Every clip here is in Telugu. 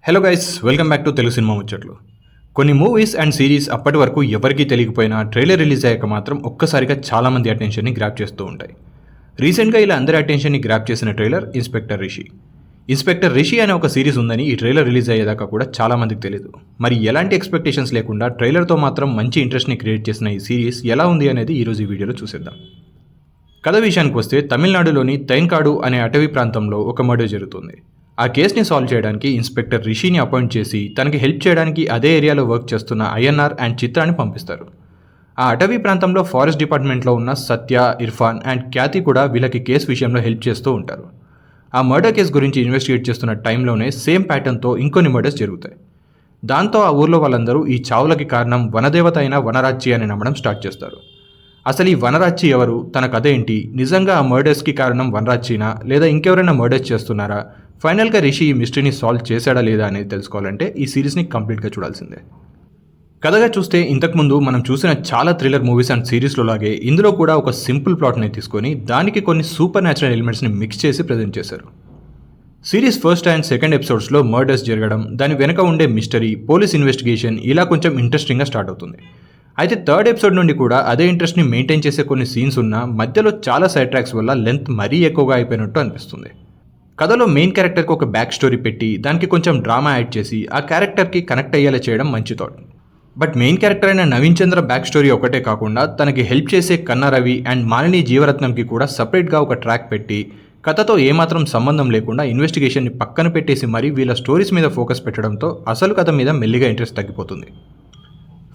Hello guys, welcome back to Telugu cinema ముచ్చట్లు. కొన్ని మూవీస్ అండ్ సిరీస్ అప్పటి వరకు ఎవరికీ తెలియకపోయినా ట్రైలర్ రిలీజ్ అయ్యాక మాత్రం ఒక్కసారిగా చాలామంది అటెన్షన్ని గ్రాప్ చేస్తూ ఉంటాయి. రీసెంట్గా ఇలా అందరి అటెన్షన్ని గ్రాప్ చేసిన trailer inspector Rishi. Inspector Rishi అనే ఒక సిరీస్ ఉందని ఈ ట్రైలర్ రిలీజ్ అయ్యేదాకా కూడా చాలామందికి తెలియదు. మరి ఎలాంటి ఎక్స్పెక్టేషన్స్ లేకుండా ట్రైలర్తో మాత్రం మంచి ఇంట్రెస్ట్ని క్రియేట్ చేసిన ఈ సిరీస్ ఎలా ఉంది అనేది ఈరోజు ఈ వీడియోలో చూసేద్దాం. కథ విషయానికి వస్తే తమిళనాడులోని తైన్కాడు అనే అటవీ ప్రాంతంలో ఒక మర్డర్ జరుగుతుంది. ఆ కేసుని సాల్వ్ చేయడానికి ఇన్స్పెక్టర్ రిషిని అపాయింట్ చేసి తనకి హెల్ప్ చేయడానికి అదే ఏరియాలో వర్క్ చేస్తున్న ఐఎన్ఆర్ అండ్ చిత్రాని పంపిస్తారు. ఆ అటవీ ప్రాంతంలో ఫారెస్ట్ డిపార్ట్మెంట్లో ఉన్న సత్య, ఇర్ఫాన్ అండ్ ఖ్యాతి కూడా వీళ్ళకి కేసు విషయంలో హెల్ప్ చేస్తూ ఉంటారు. ఆ మర్డర్ కేసు గురించి ఇన్వెస్టిగేట్ చేస్తున్న టైంలోనే సేమ్ ప్యాటర్న్తో ఇంకొన్ని మర్డర్స్ జరుగుతాయి. దాంతో ఆ ఊర్లో వాళ్ళందరూ ఈ చావులకి కారణం వనదేవత అయిన వనరాజ్చి అని నమ్మడం స్టార్ట్ చేస్తారు. అసలు ఈ వనరాజ్చి ఎవరు, తన కథ ఏంటి, నిజంగా ఆ మర్డర్స్కి కారణం వనరాజ్చినా లేదా ఇంకెవరైనా మర్డర్స్ చేస్తున్నారా, ఫైనల్గా రిషి ఈ మిస్టరీని సాల్వ్ చేశాడా లేదా అనేది తెలుసుకోవాలంటే ఈ సిరీస్ని కంప్లీట్గా చూడాల్సిందే. కథగా చూస్తే ఇంతకుముందు మనం చూసిన చాలా థ్రిల్లర్ మూవీస్ అండ్ సిరీస్లో లాగే ఇందులో కూడా ఒక సింపుల్ ప్లాట్ని తీసుకొని దానికి కొన్ని సూపర్ న్యాచురల్ ఎలిమెంట్స్ని మిక్స్ చేసి ప్రజెంట్ చేశారు. సిరీస్ ఫస్ట్ అండ్ సెకండ్ ఎపిసోడ్స్లో మర్డర్స్ జరగడం, దాని వెనక ఉండే మిస్టరీ, పోలీస్ ఇన్వెస్టిగేషన్ ఇలా కొంచెం ఇంట్రెస్టింగ్గా స్టార్ట్ అవుతుంది. అయితే థర్డ్ ఎపిసోడ్ నుండి కూడా అదే ఇంట్రెస్ట్ని మెయింటైన్ చేసే కొన్ని సీన్స్ ఉన్నా మధ్యలో చాలా సైడ్ ట్రాక్స్ వల్ల లెంత్ మరీ ఎక్కువగా అయిపోయినట్టు అనిపిస్తుంది. కథలో మెయిన్ క్యారెక్టర్కి ఒక బ్యాక్ స్టోరీ పెట్టి దానికి కొంచెం డ్రామా యాడ్ చేసి ఆ క్యారెక్టర్కి కనెక్ట్ అయ్యేలా చేయడం మంచి థాట్. బట్ మెయిన్ క్యారెక్టర్ అయిన నవీన్ చంద్ర బ్యాక్ స్టోరీ ఒకటే కాకుండా తనకి హెల్ప్ చేసే కన్నా రవి అండ్ మాలిని జీవరత్నంకి కూడా సపరేట్గా ఒక ట్రాక్ పెట్టి కథతో ఏమాత్రం సంబంధం లేకుండా ఇన్వెస్టిగేషన్ని పక్కన పెట్టేసి మరీ వీళ్ళ స్టోరీస్ మీద ఫోకస్ పెట్టడంతో అసలు కథ మీద మెల్లిగా ఇంట్రెస్ట్ తగ్గిపోతుంది.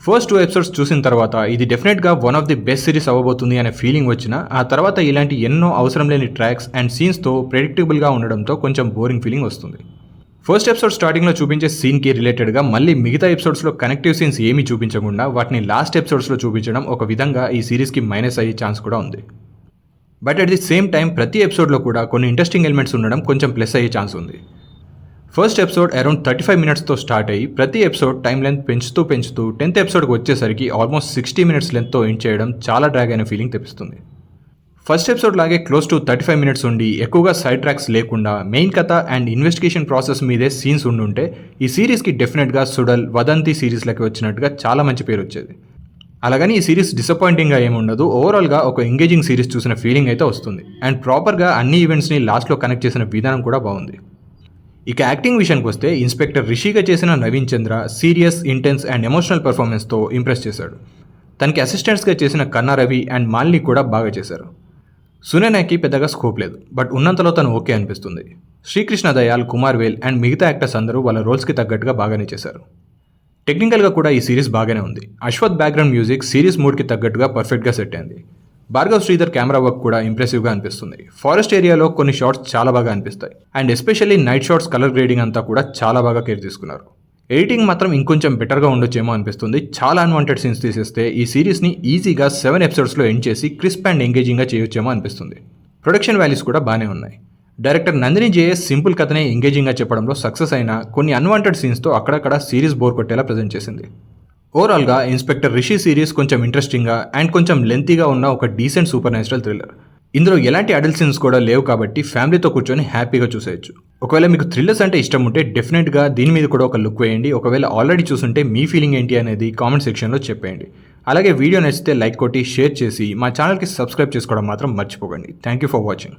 ఫస్ట్ 2 ఎపిసోడ్స్ చూసిన తర్వాత ఇది డెఫినెట్గా one of the best series అవ్వబోతుంది అనే ఫీలింగ్ వచ్చినా ఆ తర్వాత ఇలాంటి ఎన్నో అవసరం లేని ట్రాక్స్ అండ్ సీన్స్తో ప్రెడిక్టబుల్గా ఉండడంతో కొంచెం బోరింగ్ ఫీలింగ్ వస్తుంది. ఫస్ట్ ఎపిసోడ్ స్టార్టింగ్లో చూపించే సీన్కి రిలేటెడ్గా మళ్ళీ మిగతా ఎపిసోడ్స్లో కనెక్టివ్ సీన్స్ ఏమీ చూపించకుండా వాటిని లాస్ట్ ఎపిసోడ్స్లో చూపించడం ఒక విధంగా ఈ సిరీస్కి మైనస్ అయ్యే ఛాన్స్ కూడా ఉంది. But at the same time ప్రతి ఎపిసోడ్లో కూడా కొన్ని ఇంట్రెస్టింగ్ ఎలిమెంట్స్ ఉండడం కొంచెం ప్లస్ అయ్యే ఛాన్స్ ఉంది. ఫస్ట్ ఎపిసోడ్ అరౌండ్ 35 మినిట్స్తో స్టార్ట్ అయ్యి ప్రతి ఎపిసోడ్ టైం లెంత్ పెంచుతూ 10th ఎపిసోడ్కి వచ్చేసరికి ఆల్మోస్ట్ 60 మినిట్స్ లెంత్తో ఎండ్ చేయడం చాలా డ్రాగ్ అయిన ఫీలింగ్ తెప్పిస్తుంది. ఫస్ట్ ఎపిసోడ్ లాగే క్లోజ్ టు 35 మినిట్స్ ఉండి ఎక్కువగా సైడ్ ట్రాక్స్ లేకుండా మెయిన్ కథ అండ్ ఇన్వెస్టిగేషన్ ప్రాసెస్ మీదే సీన్స్ ఉండుంటే ఈ సిరీస్కి డెఫినెట్గా సుడల్, వదంతి సిరీస్లకి వచ్చినట్టుగా చాలా మంచి పేరు వచ్చేది. అలాగని ఈ సిరీస్ డిసప్పాయింటింగ్గా ఏముండదు, ఓవరాల్గా ఒక ఎంగేజింగ్ సిరీస్ చూసిన ఫీలింగ్ అయితే వస్తుంది. అండ్ ప్రాపర్గా అన్ని ఈవెంట్స్ని లాస్ట్లో కనెక్ట్ చేసిన విధానం కూడా బాగుంది. ఇక యాక్టింగ్ విషయానికి వస్తే ఇన్స్పెక్టర్ రిషిగా చేసిన Naveen Chandra serious, intense and emotional పర్ఫార్మెన్స్తో ఇంప్రెస్ చేశాడు. తనకి అసిస్టెంట్స్గా చేసిన కన్నా రవి అండ్ మాలిని కూడా బాగా చేశారు. సునైనాకి పెద్దగా స్కోప్ లేదు, బట్ ఉన్నంతలో తను ఓకే అనిపిస్తుంది. శ్రీకృష్ణ దయాల్, కుమార్ వేల్ అండ్ మిగతా యాక్టర్స్ అందరూ వాళ్ళ రోల్స్కి తగ్గట్టుగా బాగానే చేశారు. టెక్నికల్గా కూడా ఈ సిరీస్ బాగానే ఉంది. అశ్వత్ బ్యాక్గ్రౌండ్ మ్యూజిక్ సిరీస్ మూడ్కి తగ్గట్టుగా పర్ఫెక్ట్గా సెట్ అయింది. భార్గవ్ శ్రీధర్ కెమెరా వర్క్ కూడా ఇంప్రెసివ్గా అనిపిస్తుంది. ఫారెస్ట్ ఏరియాలో కొన్ని షాట్స్ చాలా బాగా అనిపిస్తాయి. And especially night shots colour grading అంతా కూడా చాలా బాగా కేర్ తీసుకున్నారు. ఎడిటింగ్ మాత్రం ఇంకొంచెం బెటర్గా ఉండొచ్చేమో అనిపిస్తుంది. చాలా అన్వాంటెడ్ సీన్స్ తీసేస్తే ఈ సిరీస్ని ఈజీగా 7 ఎపిసోడ్స్లో ఎండ్ చేసి క్రిస్ప్ అండ్ ఎంగేజింగ్గా చేయొచ్చేమో అనిపిస్తుంది. ప్రొడక్షన్ వాల్యూస్ కూడా బాగానే ఉన్నాయి. డైరెక్టర్ నందిని జేఎస్ సింపుల్ కథనే ఎంగేజింగ్గా చెప్పడంలో సక్సెస్ అయినా కొన్ని అన్వాంటెడ్ సీన్స్తో అక్కడక్కడ సిరీస్ బోర్ కొట్టేలా ప్రజెంట్ చేసింది. ఓవరాల్గా ఇన్స్పెక్టర్ రిషి సిరీస్ కొంచెం ఇంట్రెస్టింగ్గా అండ్ కొంచెం లెంతీగా ఉన్న ఒక డీసెంట్ సూపర్ న్యాచురల్ థ్రిల్లర్. ఇందులో ఎలాంటి అడల్ట్ సీన్స్ కూడా లేవు కాబట్టి ఫ్యామిలీతో కూర్చొని హ్యాపీగా చూసేయచ్చు. ఒకవేళ మీకు థ్రిల్లర్స్ అంటే ఇష్టం ఉంటే డెఫినెట్గా దీని మీద కూడా ఒక లుక్ వేయండి. ఒకవేళ ఆల్రెడీ చూసుంటే మీ ఫీలింగ్ ఏంటి అనేది కామెంట్ సెక్షన్లో చెప్పేయండి. అలాగే వీడియో నచ్చితే లైక్ కొట్టి షేర్ చేసి మా ఛానల్కి సబ్స్క్రైబ్ చేసుకోవడం మాత్రం మర్చిపోకండి. Thank you for watching.